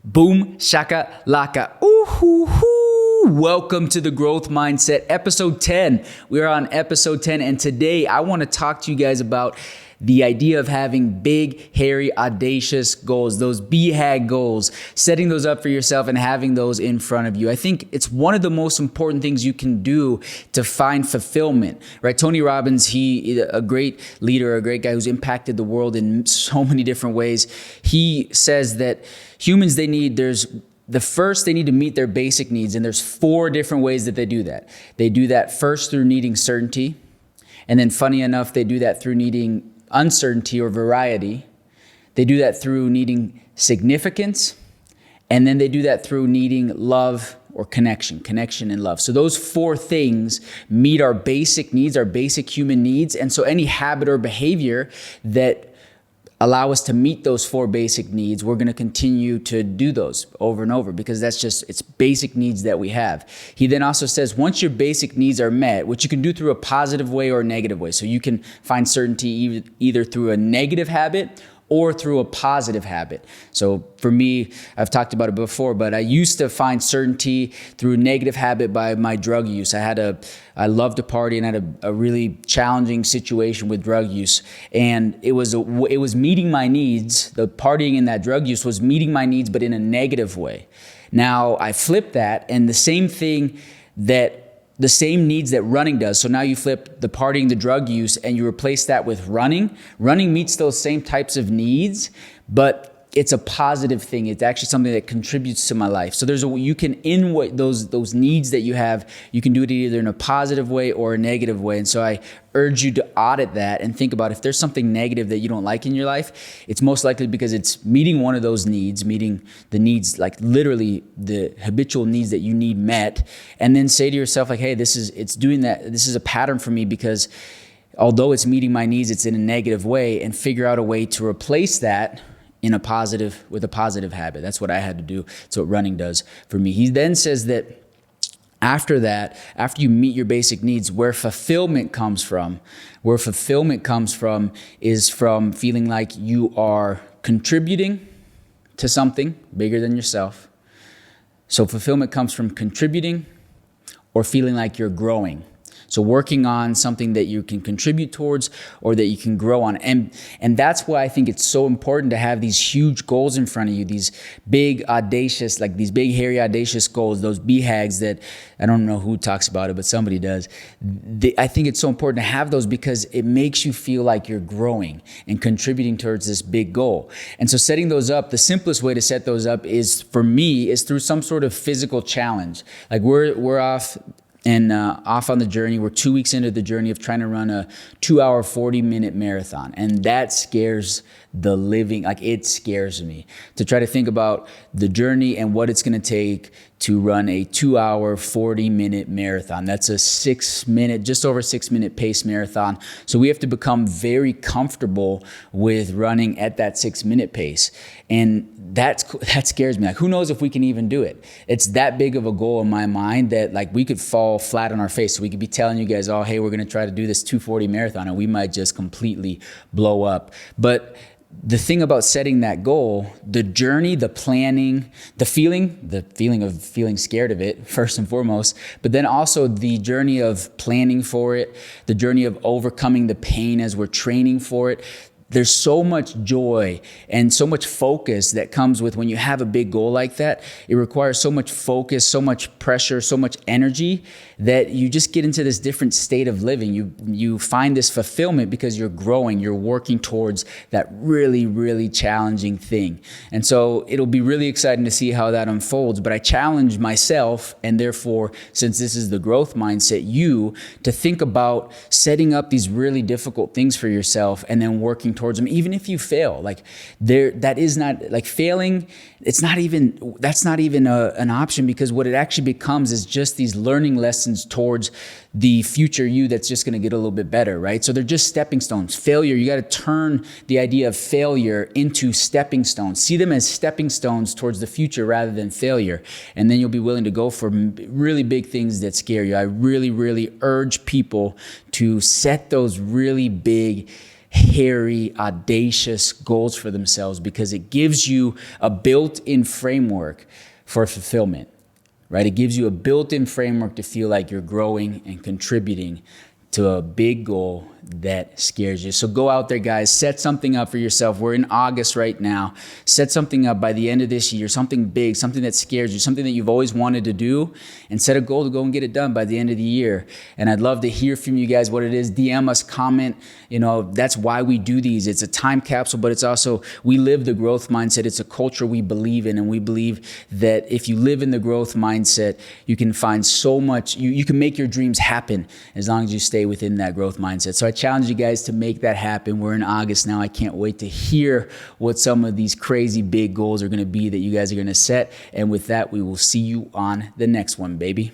Boom, shaka, laka. Ooh, hoo, hoo. Welcome to the Growth Mindset, episode 10. We're on episode 10, and today I want to talk to you guys about the idea of having big, hairy, audacious goals, those BHAG goals, setting those up for yourself and having those in front of you. I think it's one of the most important things you can do to find fulfillment, right? Tony Robbins, he a great leader, a great guy who's impacted the world in so many different ways. He says that humans, they need to meet their basic needs, and there's 4 different ways that they do that. They do that first through needing certainty, and then funny enough, they do that through needing uncertainty or variety. They do that through needing significance, and then they do that through needing love or connection and love. So those 4 things meet our basic needs, our basic human needs, and so any habit or behavior that allow us to meet those 4 basic needs, we're going to continue to do those over and over because it's basic needs that we have. He then also says once your basic needs are met, which you can do through a positive way or a negative way. So you can find certainty either through a negative habit or through a positive habit. So for me, I've talked about it before, but I used to find certainty through a negative habit by my drug use. I loved to party and had a really challenging situation with drug use. And it was meeting my needs. The partying and that drug use was meeting my needs, but in a negative way. Now I flipped that, and the same needs that running does. So now you flip the partying, the drug use, and you replace that with running. Running meets those same types of needs, but it's a positive thing. It's actually something that contributes to my life. So those needs that you have, you can do it either in a positive way or a negative way. And so I urge you to audit that and think about if there's something negative that you don't like in your life, it's most likely because it's meeting one of those needs, meeting the needs, like literally the habitual needs that you need met. And then say to yourself like, hey, it's doing that. This is a pattern for me because although it's meeting my needs, it's in a negative way, and figure out a way to replace that with a positive habit. That's what I had to do. That's what running does for me. He then says that after you meet your basic needs, where fulfillment comes from is from feeling like you are contributing to something bigger than yourself. So fulfillment comes from contributing or feeling like you're growing. So working on something that you can contribute towards or that you can grow on. And that's why I think it's so important to have these huge goals in front of you, these big, audacious, like these big, hairy, audacious goals, those BHAGs that I don't know who talks about it, but somebody does. I think it's so important to have those because it makes you feel like you're growing and contributing towards this big goal. And so setting those up, the simplest way to set those up is through some sort of physical challenge. Like we're off on the journey. We're 2 weeks into the journey of trying to run a 2-hour, 40-minute marathon. And that scares it scares me to try to think about the journey and what it's going to take to run a 2-hour, 40-minute marathon. That's a just over 6-minute pace marathon. So we have to become very comfortable with running at that 6-minute pace. And that scares me. Like, who knows if we can even do it? It's that big of a goal in my mind that like we could fall flat on our face. So we could be telling you guys, oh, hey, we're going to try to do this 240 marathon, and we might just completely blow up. But the thing about setting that goal, the journey, the planning, the feeling of feeling scared of it, first and foremost, but then also the journey of planning for it, the journey of overcoming the pain as we're training for it. There's so much joy and so much focus that comes with when you have a big goal like that. It requires so much focus, so much pressure, so much energy that you just get into this different state of living. You find this fulfillment because you're growing, you're working towards that really, really challenging thing. And so it'll be really exciting to see how that unfolds. But I challenge myself, and therefore, since this is the growth mindset, you to think about setting up these really difficult things for yourself and then working towards them, even if you fail. Failing, that's not even an option, because what it actually becomes is just these learning lessons towards the future you that's just going to get a little bit better, right? So they're just stepping stones. Failure, you got to turn the idea of failure into stepping stones. See them as stepping stones towards the future rather than failure. And then you'll be willing to go for really big things that scare you. I really, really urge people to set those really big, hairy, audacious goals for themselves, because it gives you a built-in framework for fulfillment, right? It gives you a built-in framework to feel like you're growing and contributing to a big goal that scares you. So go out there, guys, set something up for yourself. We're in August right now. Set something up by the end of this year, something big, something that scares you, something that you've always wanted to do, and set a goal to go and get it done by the end of the year. And I'd love to hear from you guys what it is. DM us, comment. You know, that's why we do these. It's a time capsule, but it's also, we live the growth mindset. It's a culture we believe in, and we believe that if you live in the growth mindset, you can find so much, you can make your dreams happen as long as you stay within that growth mindset. So I challenge you guys to make that happen. We're in August now. I can't wait to hear what some of these crazy big goals are going to be that you guys are going to set. And with that, we will see you on the next one, baby.